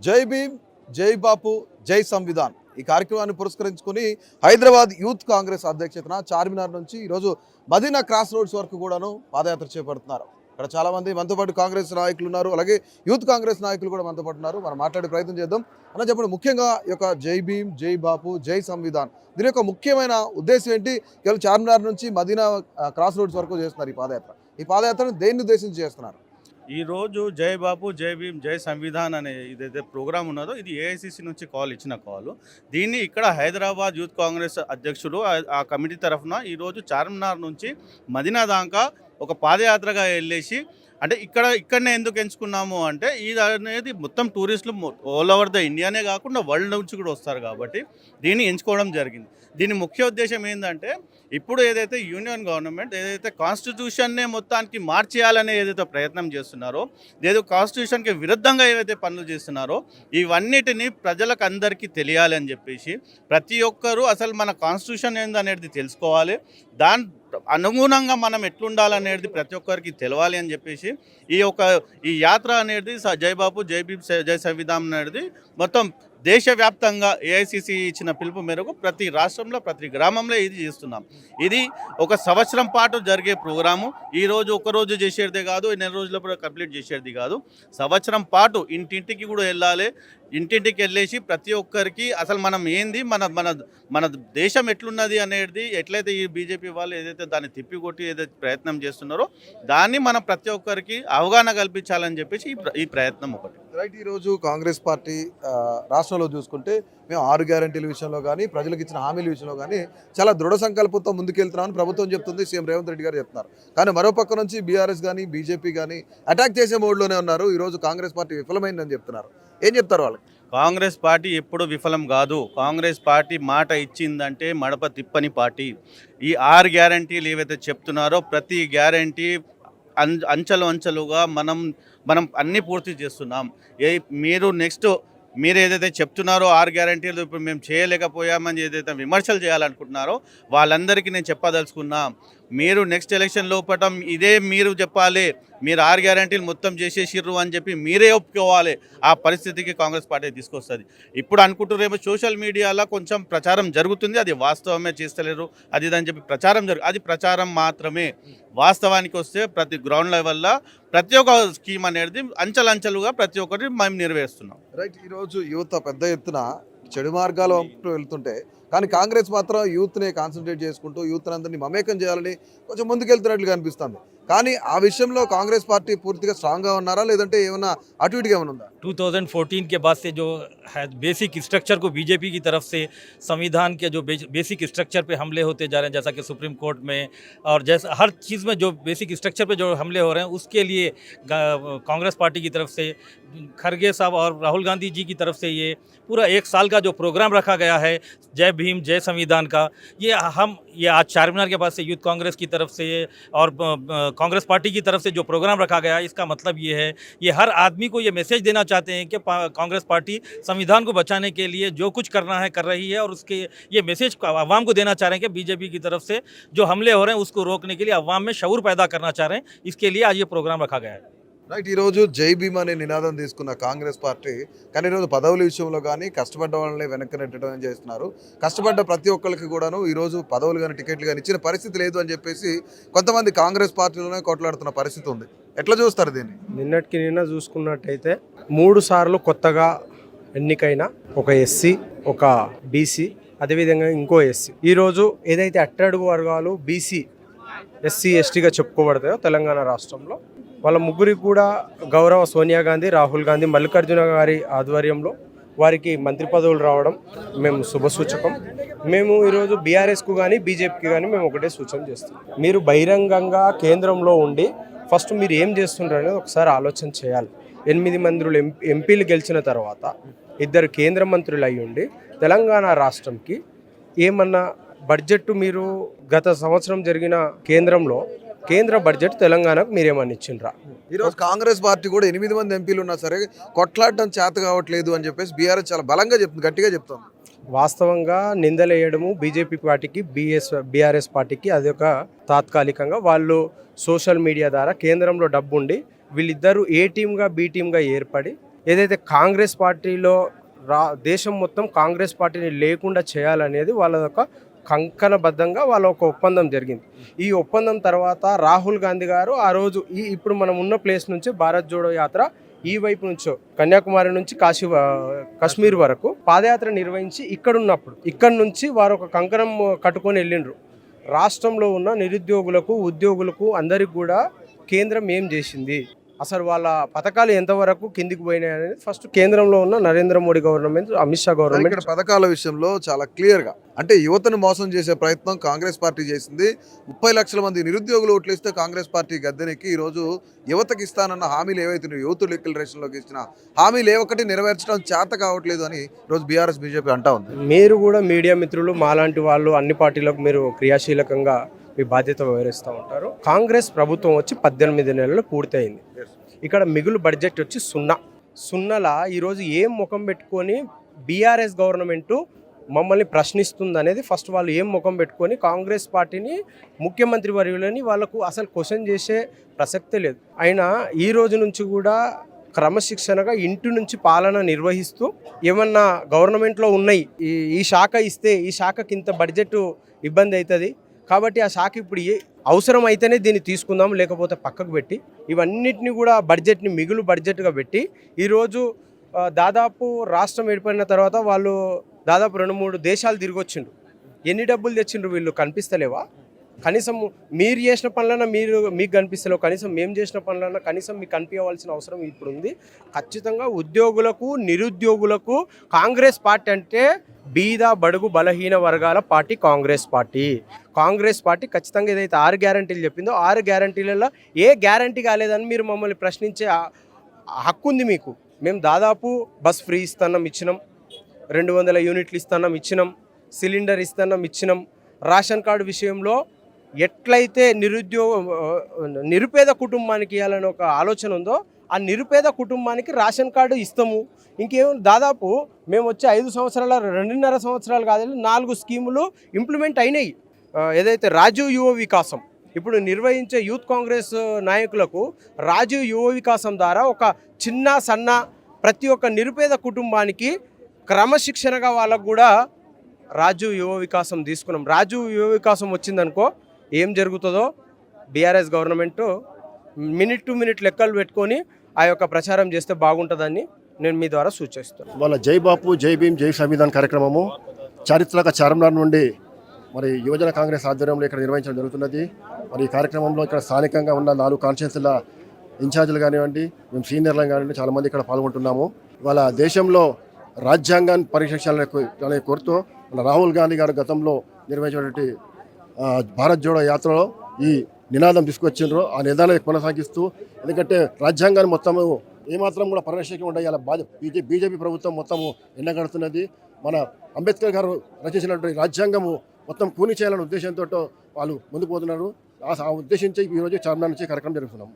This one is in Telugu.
జై భీమ్, జై బాపు, జై సంవిధాన్ ఈ కార్యక్రమాన్ని పురస్కరించుకుని హైదరాబాద్ యూత్ కాంగ్రెస్ అధ్యక్షతన చార్మినార్ నుంచి ఈరోజు మదీనా క్రాస్ రోడ్స్ వరకు కూడాను పాదయాత్ర చేపడుతున్నారు. ఇక్కడ చాలా మంది మనతో పాటు కాంగ్రెస్ నాయకులు ఉన్నారు, అలాగే యూత్ కాంగ్రెస్ నాయకులు కూడా మనతో పాటు ఉన్నారు. మనం మాట్లాడే ప్రయత్నం చేద్దాం. అన్న చెప్పండి, ముఖ్యంగా ఈ యొక్క జై భీమ్, జై బాపు, జై సంవిధాన్ దీని యొక్క ముఖ్యమైన ఉద్దేశం ఏంటి? కేవలం చార్మినార్ నుంచి మదీనా క్రాస్ రోడ్స్ వరకు చేస్తున్నారు ఈ పాదయాత్రను దేన్ని ఉద్దేశించి చేస్తున్నారు? ఈరోజు జై బాపు, జై భీమ్, జై సంవిధాన్ అనే ఇదైతే ప్రోగ్రామ్ ఉన్నదో ఇది ఏఐసిసి నుంచి ఇచ్చిన కాల్. దీన్ని ఇక్కడ హైదరాబాద్ యూత్ కాంగ్రెస్ అధ్యక్షుడు ఆ కమిటీ తరఫున ఈరోజు చార్మినార్ నుంచి మదీనా దాకా ఒక పాదయాత్రగా వెళ్ళేసి, అంటే ఇక్కడనే ఎందుకు ఎంచుకున్నాము అంటే ఇది అనేది మొత్తం టూరిస్టులు ఆల్ ఓవర్ ద ఇండియానే కాకుండా వరల్డ్ నుంచి కూడా వస్తారు కాబట్టి దీన్ని ఎంచుకోవడం జరిగింది. దీని ముఖ్య ఉద్దేశం ఏంటంటే ఇప్పుడు ఏదైతే యూనియన్ గవర్నమెంట్ ఏదైతే కాన్స్టిట్యూషన్నే మొత్తానికి మార్చేయాలనే ఏదైతే ప్రయత్నం చేస్తున్నారో, ఏదో కాన్స్టిట్యూషన్కి విరుద్ధంగా ఏవైతే పనులు చేస్తున్నారో ఇవన్నిటిని ప్రజలకు అందరికీ తెలియాలి అని చెప్పేసి ప్రతి ఒక్కరూ అసలు మన కాన్స్టిట్యూషన్ ఏందనేది తెలుసుకోవాలి, దాని అనుగుణంగా మనం ఎట్లుండాలనేది ప్రతి ఒక్కరికి తెలవాలి అని చెప్పేసి ఈ యాత్ర అనేది జై బాపు, జై భీమ్, జై సంవిధాన్ అనేది మొత్తం దేశవ్యాప్తంగా ఏఐసిసి ఇచ్చిన పిలుపు మేరకు ప్రతి రాష్ట్రంలో ప్రతి గ్రామంలో ఇది చేస్తున్నాం. ఇది ఒక సంవత్సరం పాటు జరిగే ప్రోగ్రాము. ఈరోజు ఒకరోజు చేసేది కాదు, నెల రోజుల కంప్లీట్ చేసేది కాదు. సంవత్సరం పాటు ఇంటింటికి కూడా వెళ్ళాలి. ఇంటింటికి వెళ్ళేసి ప్రతి ఒక్కరికి అసలు మనం ఏంది, మన మన మన దేశం ఎట్లున్నది అనేది, ఎట్లయితే ఈ బీజేపీ వాళ్ళు ఏదైతే దాన్ని తిప్పికొట్టి ఏదైతే ప్రయత్నం చేస్తున్నారో దాన్ని మనం ప్రతి ఒక్కరికి అవగాహన కల్పించాలని చెప్పేసి ఈ ప్రయత్నం ఒకటి. రైట్. ఈరోజు కాంగ్రెస్ పార్టీ రాష్ట్రంలో చూసుకుంటే మేము 6 గ్యారంటీల విషయంలో కానీ ప్రజలకు ఇచ్చిన హామీల విషయంలో కానీ చాలా దృఢ సంకల్పంతో ముందుకెళ్తున్నామని ప్రభుత్వం చెప్తుంది, సీఎం రేవంత్ రెడ్డి గారు చెప్తున్నారు. కానీ మరో పక్క నుంచి బీఆర్ఎస్ కానీ బీజేపీ కానీ అటాక్ చేసే మోడ్లోనే ఉన్నారు. ఈరోజు కాంగ్రెస్ పార్టీ విఫలమైందని చెప్తున్నారు. ఏం చెప్తారు వాళ్ళకి? కాంగ్రెస్ పార్టీ ఎప్పుడు విఫలం కాదు. కాంగ్రెస్ పార్టీ మాట ఇచ్చిందంటే మడప తిప్పని పార్టీ. ఈ 6 గ్యారంటీలు ఏవైతే చెప్తున్నారో ప్రతి గ్యారంటీ అంచెలుగా మనం అన్నీ పూర్తి చేస్తున్నాం. మీరు ఏదైతే చెప్తున్నారో 6 గ్యారంటీలు ఇప్పుడు మేము చేయలేకపోయామని ఏదైతే విమర్శలు చేయాలనుకుంటున్నారో వాళ్ళందరికీ నేను చెప్పదలుచుకున్నా, మీరు నెక్స్ట్ ఎలక్షన్ లోపల ఇదే మీరు చెప్పాలి, మీరు 6 గ్యారంటీలు మొత్తం చేసేసిర్రు అని చెప్పి మీరే ఒప్పుకోవాలి. ఆ పరిస్థితికి కాంగ్రెస్ పార్టీ తీసుకొస్తుంది. ఇప్పుడు అనుకుంటున్నారేమో సోషల్ మీడియాలో కొంచెం ప్రచారం జరుగుతుంది, అది వాస్తవమే, చేస్తలేరు అది ఇదని చెప్పి అది ప్రచారం మాత్రమే. వాస్తవానికి వస్తే ప్రతి గ్రౌండ్ లెవెల్లో ప్రతి ఒక్క స్కీమ్ అనేది అంచెలుగా ప్రతి ఒక్కటి మేము నెరవేరుస్తున్నాం. రైట్. ఈరోజు యువత పెద్ద ఎత్తున చెడు మార్గాలు వెళ్తుంటే కానీ కాంగ్రెస్ మాత్రం యూత్ని కాన్సన్ట్రేట్ చేసుకుంటూ యూత్ అందరినీ మమేకం చేయాలని కొంచెం ముందుకెళ్తున్నట్లుగా అనిపిస్తుంది. కానీ ఆ విషయంలో కాంగ్రెస్ పార్టీ పూర్తిగా స్ట్రాంగ్గా ఉన్నారా, లేదంటే ఏమన్నా అటు ఇటుగా ఏమైనా ఉందా? 2014 के बाद से जो है बेसिक स्ट्रक्चर को बीजेपी की तरफ से संविधान के जो बेसिक स्ट्रक्चर पे हमले होते जा रहे हैं, जैसा कि सुप्रीम कोर्ट में और जैसा हर चीज़ में जो बेसिक स्ट्रक्चर पे जो हमले हो रहे हैं, उसके लिए कांग्रेस पार्टी की तरफ से खरगे साहब और राहुल गांधी जी की तरफ से ये पूरा 1 साल का जो प्रोग्राम रखा गया है जय भीम जय संविधान का, ये आज चारमीनार के पास से यूथ कांग्रेस की तरफ से और कांग्रेस पार्टी की तरफ से जो प्रोग्राम रखा गया है, इसका मतलब ये है, ये हर आदमी को ये मैसेज देना चाहते हैं कि कांग्रेस पार्टी संविधान को बचाने के लिए जो कुछ करना है कर रही है, और उसके ये मैसेज आवाम को देना चाह रहे हैं कि बीजेपी की तरफ से जो हमले हो रहे हैं उसको रोकने के लिए आवाम में शऊर पैदा करना चाह रहे हैं. इसके लिए आज ये प्रोग्राम रखा गया है. రైట్. ఈరోజు జై భీమ్ అనే నినాదం తీసుకున్న కాంగ్రెస్ పార్టీ కానీ ఈరోజు పదవుల విషయంలో కానీ కష్టపడ్డ వాళ్ళని వెనక్కి నెట్టడం చేస్తున్నారు. కష్టపడ్డ ప్రతి ఒక్కరికి కూడాను ఈరోజు పదవులు కానీ టికెట్లు కానీ ఇచ్చిన పరిస్థితి లేదు అని చెప్పేసి కొంతమంది కాంగ్రెస్ పార్టీలోనే కొట్లాడుతున్న పరిస్థితి ఉంది. ఎట్లా చూస్తారు దీన్ని? నిన్న చూసుకున్నట్టయితే 3 సార్లు కొత్తగా ఎన్నికైన ఒక ఎస్సీ, ఒక బీసీ, అదేవిధంగా ఇంకో ఎస్సీ, ఈరోజు ఏదైతే అట్టడుగు వర్గాలు బీసీ ఎస్సీ ఎస్టీగా చెప్పుకోబడతాయో తెలంగాణ రాష్ట్రంలో వాళ్ళ ముగ్గురికి కూడా గౌరవ సోనియా గాంధీ, రాహుల్ గాంధీ, మల్లికార్జున గారి ఆధ్వర్యంలో వారికి మంత్రి పదవులు రావడం మేము శుభసూచకం. మేము ఈరోజు బీఆర్ఎస్కు కానీ బీజేపీకి కానీ మేము ఒకటే సూచన చేస్తాం, మీరు బహిరంగంగా కేంద్రంలో ఉండి ఫస్ట్ మీరు ఏం చేస్తుంటారు అనేది ఒకసారి ఆలోచన చేయాలి. 8 మంది ఎంపీలు గెలిచిన తర్వాత 2 కేంద్ర మంత్రులు అయి ఉండి తెలంగాణ రాష్ట్రంకి ఏమన్నా బడ్జెట్ మీరు గత సంవత్సరం జరిగిన కేంద్ర బడ్జెట్ తెలంగాణకు మీరేమన్నా ఇచ్చిండ్రా? ఈరోజు కాంగ్రెస్ పార్టీ కూడా 8 మంది ఎంపీలు ఉన్నా సరే కొట్లాడటం చేత కావట్లేదు అని చెప్పేసి బీఆర్ఎస్ చాలా బలంగా చెప్తుంది, గట్టిగా చెప్తాం. వాస్తవంగా నిందలేయడము బీజేపీ పార్టీకి బీఆర్ఎస్ పార్టీకి అది ఒక తాత్కాలికంగా వాళ్ళు సోషల్ మీడియా ద్వారా కేంద్రంలో డబ్బు ఉండి వీళ్ళిద్దరూ ఏ టీమ్గా బి టీమ్గా ఏర్పడి ఏదైతే కాంగ్రెస్ పార్టీలో దేశం మొత్తం కాంగ్రెస్ పార్టీని లేకుండా చేయాలనేది వాళ్ళ యొక్క కంకణబద్ధంగా వాళ్ళ ఒక ఒప్పందం జరిగింది. ఈ ఒప్పందం తర్వాత రాహుల్ గాంధీ గారు ఆ రోజు ఇప్పుడు మనం ఉన్న ప్లేస్ నుంచి భారత్ జోడో యాత్ర ఈ వైపు నుంచో కన్యాకుమారి నుంచి కాశ్మీర్ వరకు పాదయాత్ర నిర్వహించి ఇక్కడ నుంచి వారు ఒక కంకణం కట్టుకొని వెళ్ళిండ్రు. రాష్ట్రంలో ఉన్న నిరుద్యోగులకు, ఉద్యోగులకు అందరికి కూడా కేంద్రం ఏం చేసింది, అసలు వాళ్ళ పథకాలు ఎంతవరకు కిందికి పోయినాయి అనేది ఫస్ట్ కేంద్రంలో ఉన్న నరేంద్ర మోడీ గవర్నమెంట్, అమిత్ షా గవర్నమెంట్ ఇక్కడ పథకాల విషయంలో చాలా క్లియర్గా అంటే యువతను మోసం చేసే ప్రయత్నం కాంగ్రెస్ పార్టీ చేసింది. 30 లక్షల మంది నిరుద్యోగులు ఓట్లు ఇస్తే కాంగ్రెస్ పార్టీ గద్దెనెక్కి ఈరోజు యువతకి ఇస్తానన్న హామీలు ఏవైతే యూత్ డిక్లరేషన్లోకి ఇచ్చిన హామీలు ఏ ఒక్కటి నెరవేర్చడం చేత కావట్లేదు అని ఈరోజు బీఆర్ఎస్ బీజేపీ అంటా ఉంది. మీరు కూడా మీడియా మిత్రులు మాలాంటి వాళ్ళు అన్ని పార్టీలకు మీరు క్రియాశీలకంగా మీ బాధ్యత వివరిస్తూ ఉంటారు. కాంగ్రెస్ ప్రభుత్వం వచ్చి 18 నెలలు పూర్తయింది. ఇక్కడ మిగులు బడ్జెట్ వచ్చి సున్నలా ఈరోజు ఏం ముఖం పెట్టుకొని బీఆర్ఎస్ గవర్నమెంటు మమ్మల్ని ప్రశ్నిస్తుంది అనేది ఫస్ట్ వాళ్ళు ఏం ముఖం పెట్టుకొని కాంగ్రెస్ పార్టీని, ముఖ్యమంత్రి వర్యులని వాళ్ళకు అసలు క్వశ్చన్ చేసే ప్రసక్తే లేదు. అయినా ఈ రోజు నుంచి కూడా క్రమశిక్షణగా ఇంటి నుంచి పాలన నిర్వహిస్తూ ఏమన్నా గవర్నమెంట్లో ఉన్నాయి, ఈ శాఖ ఇస్తే ఈ శాఖకి ఇంత బడ్జెట్ ఇబ్బంది అవుతుంది కాబట్టి ఆ శాఖ ఇప్పుడు అవసరం అయితేనే దీన్ని తీసుకుందాం, లేకపోతే పక్కకు పెట్టి ఇవన్నిటిని కూడా బడ్జెట్ని మిగులు బడ్జెట్గా పెట్టి ఈరోజు దాదాపు రాష్ట్రం ఏర్పడిన తర్వాత వాళ్ళు దాదాపు 2-3 దేశాలు తిరిగొచ్చిండ్రు. ఎన్ని డబ్బులు తెచ్చిండ్రు వీళ్ళు కనిపిస్తలేవా? కనీసం మీరు చేసిన పనులన్నా మీకు కనిపిస్తలేవు, కనీసం మేము చేసిన పనులన్నా కనీసం మీకు కనిపించవలసిన అవసరం ఇప్పుడు ఉంది. ఖచ్చితంగా ఉద్యోగులకు, నిరుద్యోగులకు కాంగ్రెస్ పార్టీ అంటే బీద బడుగు బలహీన వర్గాల పార్టీ కాంగ్రెస్ పార్టీ ఖచ్చితంగా ఏదైతే 6 గ్యారంటీలు చెప్పిందో 6 గ్యారంటీలలో ఏ గ్యారంటీ కాలేదని మీరు మమ్మల్ని ప్రశ్నించే హక్కు ఉంది మీకు. మేము దాదాపు బస్ ఫ్రీ ఇచ్చినాం, 200 యూనిట్లు ఇచ్చినాం, సిలిండర్ ఇచ్చినాం. రేషన్ కార్డు విషయంలో ఎట్లయితే నిరుపేద కుటుంబానికి ఇవ్వాలని ఒక ఆలోచన ఉందో ఆ నిరుపేద కుటుంబానికి రేషన్ కార్డు ఇస్తాము. ఇంకేం దాదాపు మేము వచ్చే 5 సంవత్సరాల 2.5 సంవత్సరాలు కాదు 4 స్కీములు ఇంప్లిమెంట్ అయినాయి. ఏదైతే రాజీవ్ యువ వికాసం ఇప్పుడు నిర్వహించే యూత్ కాంగ్రెస్ నాయకులకు రాజీవ్ యువ వికాసం ద్వారా ఒక చిన్న సన్న ప్రతి ఒక్క నిరుపేద కుటుంబానికి క్రమశిక్షణగా వాళ్ళకు కూడా రాజీవ్ యువ వికాసం తీసుకున్నాం. రాజీవ్ యువ వికాసం వచ్చిందనుకో ఏం జరుగుతుందో BRS government minute to minute లెక్కలు పెట్టుకొని ఆ యొక్క ప్రచారం చేస్తే బాగుంటుందని నేను మీ ద్వారా సూచిస్తాను. వాళ్ళ జై బాపు జై భీమ్ జై సంవిధాన్ కార్యక్రమము చారిత్రక చార్మినార్ నుండి మరి యువజన కాంగ్రెస్ ఆధ్వర్యంలో ఇక్కడ నిర్వహించడం జరుగుతున్నది. మరి ఈ కార్యక్రమంలో ఇక్కడ స్థానికంగా ఉన్న 4 కాన్స్టిట్యూన్సీల ఇన్ఛార్జీలు కానివ్వండి, మేము సీనియర్లు కానివ్వండి చాలామంది ఇక్కడ పాల్గొంటున్నాము. వాళ్ళ దేశంలో రాజ్యాంగాన్ని పరీక్షించాలని కోరుతూ మన రాహుల్ గాంధీ గారు గతంలో నిర్వహించినటువంటి భారత్ జోడో యాత్రలో ఈ నినాదం తీసుకొచ్చిండ్రు. ఆ నినాదాన్ని కొనసాగిస్తూ, ఎందుకంటే రాజ్యాంగాన్ని మొత్తము ఏమాత్రం కూడా పరిరక్షణ ఉండే ఇలా బీజేపీ ప్రభుత్వం మొత్తము ఎండగడుతున్నది. మన అంబేద్కర్ గారు రచించినటువంటి రాజ్యాంగము మొత్తం కూని చేయాలనే ఉద్దేశంతో వాళ్ళు ముందుకు పోతున్నారు. ఆ ఉద్దేశించి ఈరోజు చార్మినార్ నుంచి కార్యక్రమం జరుగుతున్నాం.